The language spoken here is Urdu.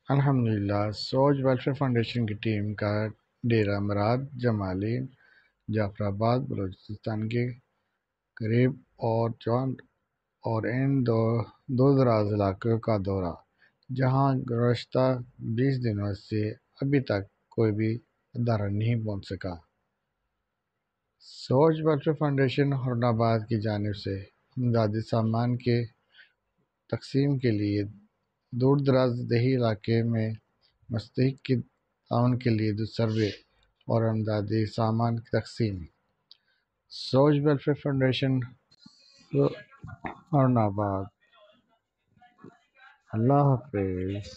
الحمدللہ سوچ ویلفیئر فاؤنڈیشن کی ٹیم کا ڈیرہ مراد، جمالی، جعفر آباد بلوچستان کے قریب اور ان دو دراز علاقوں کا دورہ، جہاں گزشتہ 20 دنوں سے ابھی تک کوئی بھی ادارہ نہیں پہنچ سکا۔ سوچ ویلفیئر فاؤنڈیشن آباد کی جانب سے امدادی سامان کے تقسیم کے لیے دور دراز دیہی علاقے میں مستحق کی تعاون کے لیے سروے اور امدادی سامان کی تقسیم۔ سوچ ویلفیئر فاؤنڈیشن آباد۔ اللہ حافظ۔